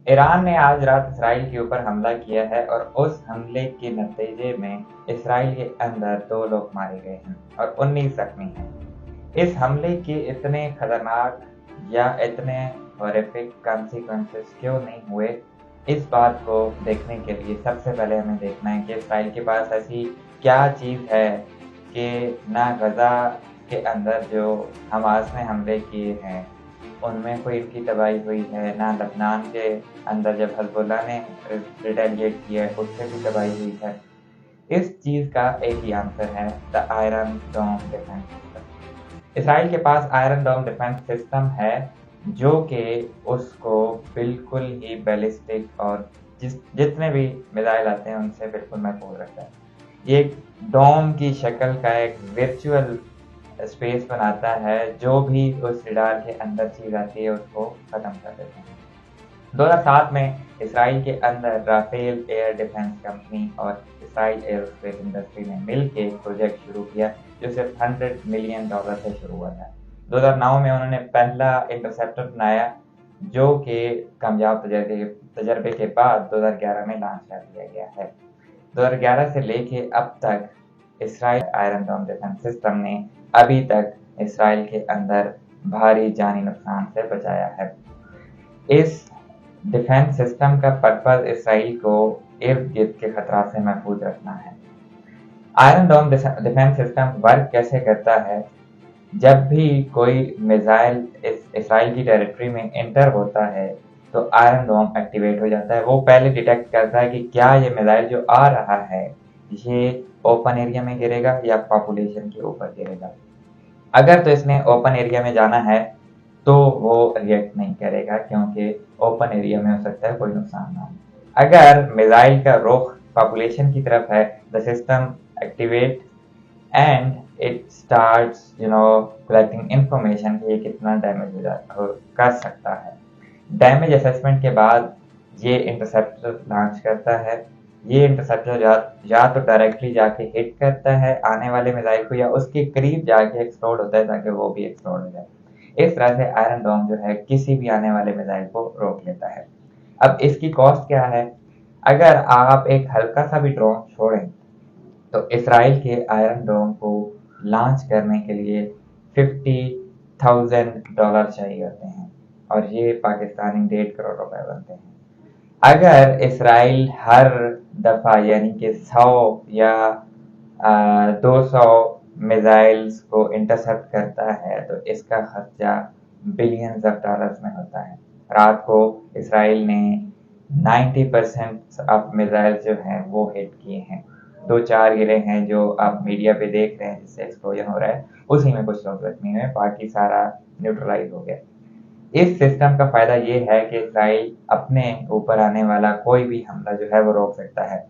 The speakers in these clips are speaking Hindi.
ईरान ने आज रात इसराइल के ऊपर हमला किया है और उस हमले के नतीजे में इसराइल के अंदर 2 लोग मारे गए हैं और 19 जख्मी हैं। इस हमले के इतने खतरनाक या इतने हॉरिफिक कॉन्सिक्वेंसेस क्यों नहीं हुए, इस बात को देखने के लिए सबसे पहले हमें देखना है कि इसराइल के पास ऐसी क्या चीज़ है कि ना गज़ा के अंदर जो हमास ने हमले किए हैं उनमें कोई इनकी तबाही हुई है, ना लबनान के अंदर जब हिज़्बुल्लाह ने रिटेलिएट किया है उससे भी तबाही हुई है। इस चीज़ का एक ही आंसर है, the iron dome defence system. Israel के पास आयरन डोम डिफेंस सिस्टम है जो कि उसको बिल्कुल ही बैलिस्टिक और जितने भी मिसाइल आते हैं उनसे बिल्कुल महफूज रखता है। ये एक डोम की शक्ल का एक वर्चुअल स्पेस बनाता है, जो भी उस रडार के अंदर चीज आती है उसको खत्म कर देते हैं। 2007 में इसराइल के अंदर राफेल एयर डिफेंस कंपनी और इसराइल एयरोस्पेस इंडस्ट्री ने मिलकर एक प्रोजेक्ट शुरू किया जो सिर्फ $100 मिलियन से शुरू हुआ था। 2009 में उन्होंने पहला इंटरसेप्टर बनाया जो कि कामयाब तजर्बे के बाद 2011 में लॉन्च कर दिया गया है। 2011 से लेके अब तक Israel iron dome defence system ने अभी तक इसराइल के अंदर भारी जानी नुकसान से बचाया है। इस डिफेंस सिस्टम का पर्पज इसराइल को इर्द गिर्द के खतरा से महफूज रखना है। Iron dome defence system work कैसे करता है? जब भी कोई मिसाइल इसराइल की टेरिटरी में एंटर होता है तो आयरन डोम एक्टिवेट हो जाता है। वो पहले डिटेक्ट करता है कि क्या ये मिसाइल जो आ रहा है ये ओपन एरिया में गिरेगा या पॉपुलेशन के ऊपर गिरेगा। अगर तो इसने ओपन एरिया में जाना है तो वो रिएक्ट नहीं करेगा क्योंकि ओपन एरिया में हो सकता है कोई नुकसान ना हो। अगर मिसाइल का रुख पॉपुलेशन की तरफ है, the system activate and it starts collecting information कि ये कितना डैमेज कर सकता है। डैमेज असेसमेंट के बाद ये इंटरसेप्टर लॉन्च करता है। ये इंटरसेप्टर या तो डायरेक्टली जाके हिट करता है आने वाले मिसाइल को या उसके करीब जाके एक्सप्लोड होता है ताकि वो भी एक्सप्लोड हो जाए। इस तरह से आयरन डोम जो है किसी भी आने वाले मिसाइल को रोक लेता है। अब इसकी कॉस्ट क्या है? अगर आप एक हल्का सा भी ड्रोन छोड़ें तो इसराइल के आयरन डोम को लॉन्च करने के लिए $50,000 चाहिए होते हैं और ये पाकिस्तानी 1.5 करोड़ रुपए बनते हैं। अगर इसराइल हर दफा यानी कि 100 या 200 मिसाइल्स को इंटरसेप्ट करता है तो इसका खर्चा बिलियंस ऑफ डॉलर्स में होता है। रात को इसराइल ने 90% ऑफ मिसाइल जो हैं वो हिट किए हैं। 2-4 गिरे हैं जो आप मीडिया पे देख रहे हैं जिससे एक्सप्लोजन हो रहा है, उसी में कुछ लोग जख्मी हुए, बाकी सारा न्यूट्रलाइज हो गया। इस सिस्टम का फायदा ये है कि इसराइल अपने ऊपर आने वाला कोई भी हमला जो है वो रोक सकता है।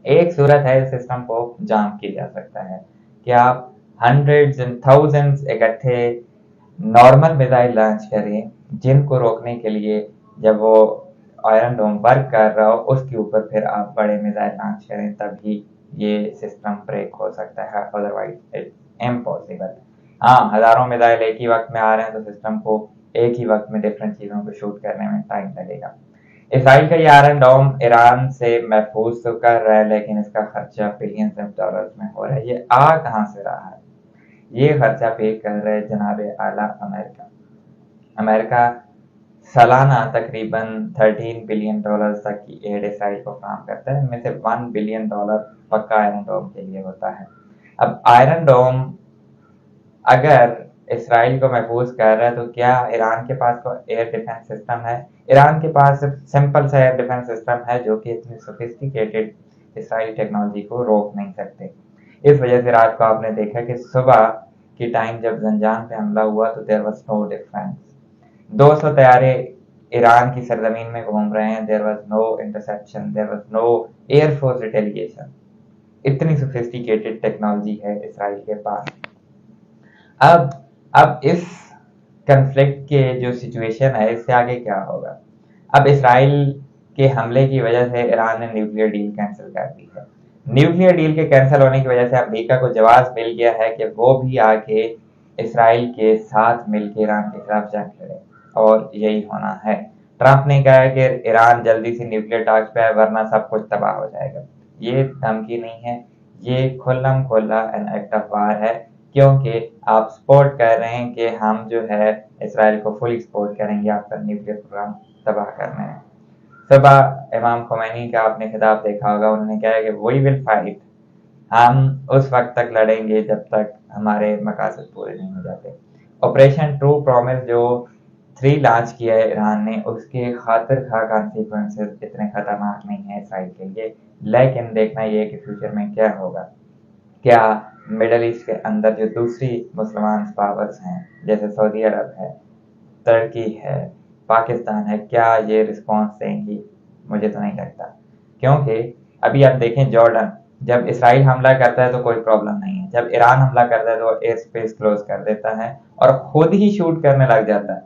एक सूरत है इस सिस्टम को जाम किया जा सकता है कि आप हंड्रेड्स एंड थाउजेंड्स इकट्ठे नॉर्मल मिसाइल लॉन्च करें जिनको रोकने के लिए जब वो आयरन डोम वर्क कर रहा हो उसके ऊपर फिर आप बड़े मिसाइल लॉन्च करें, तभी ये सिस्टम ब्रेक हो सकता है, अदरवाइज इट्स इम्पॉसिबल। हाँ, हजारों मिसाइल एक ही वक्त में आ रहे हैं तो सिस्टम को एक ही वक्त में डिफरेंट चीजों को शूट करने में टाइम लगेगा। इसराइल का ये आयरन डोम ईरान से महफूज तो कर रहा है लेकिन इसका खर्चा बिलियंस ऑफ डॉलर्स में हो रहा है। ये आ कहाँ से रहा है? ये खर्चा पे कर रहे जनाब आला अमेरिका। अमेरिका सालाना तकरीबन $13 बिलियन तक की एड इसराइल को फराहम करता है। इनमें से $1 बिलियन पक्का आयरन डोम के लिए होता है। अब आयरन डोम अगर इसराइल को महफूज कर रहा है तो क्या ईरान के पास कोई एयर डिफेंस सिस्टम है? ईरान के पास सिंपल सा एयर डिफेंस सिस्टम है जो कि इतनी सोफिस्टिकेटेड इसराइली टेक्नोलॉजी को रोक नहीं सकते। इस वजह से रात को आपने देखा कि सुबह की टाइम जब जंजान पे हमला हुआ तो देयर वाज नो डिफरेंस। 200 तैयारे ईरान की सरजमीन में घूम रहे हैं, there was no interception, there was no air force retaliation. इतनी सोफिस्टिकेटेड टेक्नोलॉजी है इसराइल के पास। अब इस कंफ्लिक्ट के जो सिचुएशन है इससे आगे क्या होगा? अब इसराइल के हमले की वजह से ईरान ने न्यूक्लियर डील कैंसिल कर दी है। न्यूक्लियर डील के कैंसिल होने की वजह से अमेरिका को जवाब मिल गया है कि वो भी आके इसराइल के साथ मिलकर ईरान के खिलाफ जंग लड़े और यही होना है। ट्रंप ने कहा है कि ईरान जल्दी से न्यूक्लियर टॉक्स पे आए वरना सब कुछ तबाह हो जाएगा। ये धमकी नहीं है, ये खुल्लम खुल्ला एन एक्ट ऑफ वार है, क्योंकि आप सपोर्ट कर रहे हैं कि हम जो है इसराइल को फुली सपोर्ट करेंगे आपका न्यूक्लियर प्रोग्राम तबाह करने में। सुबह इमाम खुमैनी का आपने खिताब देखा होगा, उन्होंने कहा है कि वी विल फाइट, हम उस वक्त तक लड़ेंगे जब तक हमारे मकासद पूरे नहीं हो जाते। ऑपरेशन ट्रू प्रॉमिस जो 3 लॉन्च किया है ईरान ने, उसके खातिर खा कॉन्सिक्वेंसेस इतने खतरनाक नहीं है इसराइल के लिए, लेकिन देखना ये कि फ्यूचर में क्या होगा। क्या मिडल ईस्ट के अंदर जो दूसरी मुसलमान पावर्स हैं जैसे सऊदी अरब है, तुर्की है, पाकिस्तान है, क्या ये रिस्पॉन्स देंगी? मुझे तो नहीं लगता, क्योंकि अभी आप देखें जॉर्डन, जब इसराइल हमला करता है तो कोई प्रॉब्लम नहीं है, जब ईरान हमला करता है तो एयर स्पेस क्लोज कर देता है और खुद ही शूट करने लग जाता है।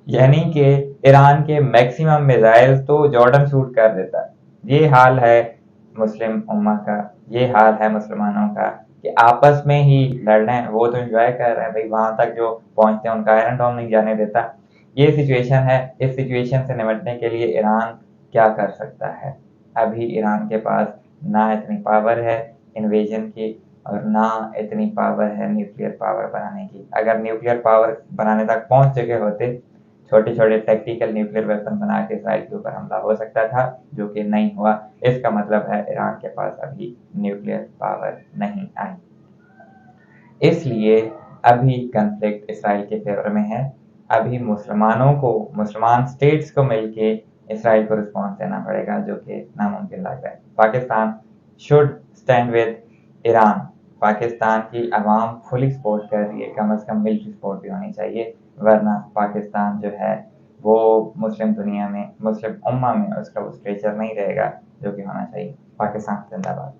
यानी कि ईरान के मैक्सिमम मिसाइल तो जॉर्डन शूट कर देता है। ये हाल है मुस्लिम उम्मा का, ये हाल है मुसलमानों का कि आपस में ही लड़ रहे हैं। वो तो एंजॉय कर रहे हैं भाई, वहां तक जो पहुंचते हैं उनका आयरन डोम नहीं जाने देता। ये सिचुएशन है। इस सिचुएशन से निपटने के लिए ईरान क्या कर सकता है? अभी ईरान के पास ना इतनी पावर है इन्वेजन की और ना इतनी पावर है न्यूक्लियर पावर बनाने की। अगर न्यूक्लियर पावर बनाने तक पहुंच चुके होते, छोटे छोटे टैक्टिकल न्यूक्लियर वेपन बना के इसराइल के ऊपर हमला हो सकता था, जो कि नहीं हुआ। इसका मतलब है ईरान के पास अभी न्यूक्लियर पावर नहीं आई। इसलिए अभी कन्फ्लिक्ट इसराइल के फेवर में है। अभी मुसलमानों को, मुसलमान स्टेट्स को मिलके इसराइल को रिस्पॉन्स देना पड़ेगा, जो कि नामुमकिन लग रहा है। Pakistan should stand with Iran. Pakistan की आवाम फुली सपोर्ट कर रही है, कम से कम मिलिट्री सपोर्ट भी होनी चाहिए, वरना पाकिस्तान जो है वो मुस्लिम दुनिया में, मुस्लिम उम्मा में उसका वो स्टेचर नहीं रहेगा जो कि होना चाहिए। पाकिस्तान जिंदाबाद।